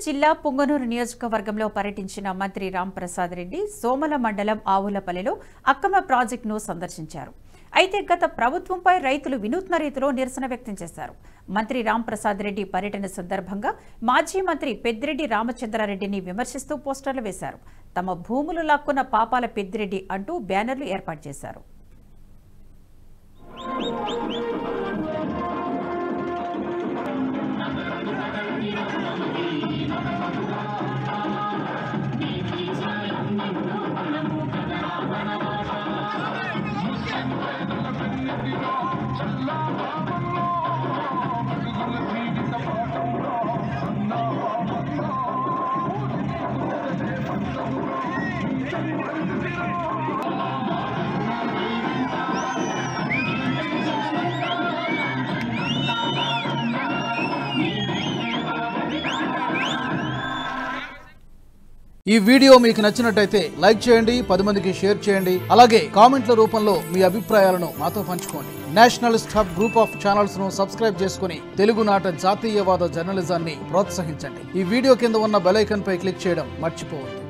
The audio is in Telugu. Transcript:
జిల్లా పుంగనూరు నియోజకవర్గంలో పర్యటించిన మంత్రి రాంప్రసాద్ రెడ్డి సోమల మండలం ఆవులపల్లిలో అక్కమ ప్రాజెక్టును సందర్శించారు. అయితే గత ప్రభుత్వంపై రైతులు వినూత్న రీతిలో నిరసన వ్యక్తం చేశారు. మంత్రి రాంప్రసాద్ రెడ్డి పర్యటన సందర్భంగా మాజీ మంత్రి పెద్దిరెడ్డి రామచంద్రారెడ్డిని విమర్శిస్తూ పోస్టర్లు వేశారు. తమ భూములు లాక్కున్న పాపాల పెద్దిరెడ్డి అంటూ బ్యానర్లు ఏర్పాటు చేశారు. ఈ వీడియో మీకు నచ్చినట్టయితే లైక్ చేయండి, 10 మందికి షేర్ చేయండి. అలాగే కామెంట్ల రూపంలో మీ అభిప్రాయాలను మాతో పంచుకోండి. Nationalist hub group of channels ను సబ్స్క్రైబ్ చేసుకుని తెలుగునాట జాతీయవాద జర్నలిజాన్ని ప్రోత్సహించండి. ఈ వీడియో కింద ఉన్న బెల్ ఐకాన్ పై క్లిక్ చేయడం మర్చిపోవద్దు.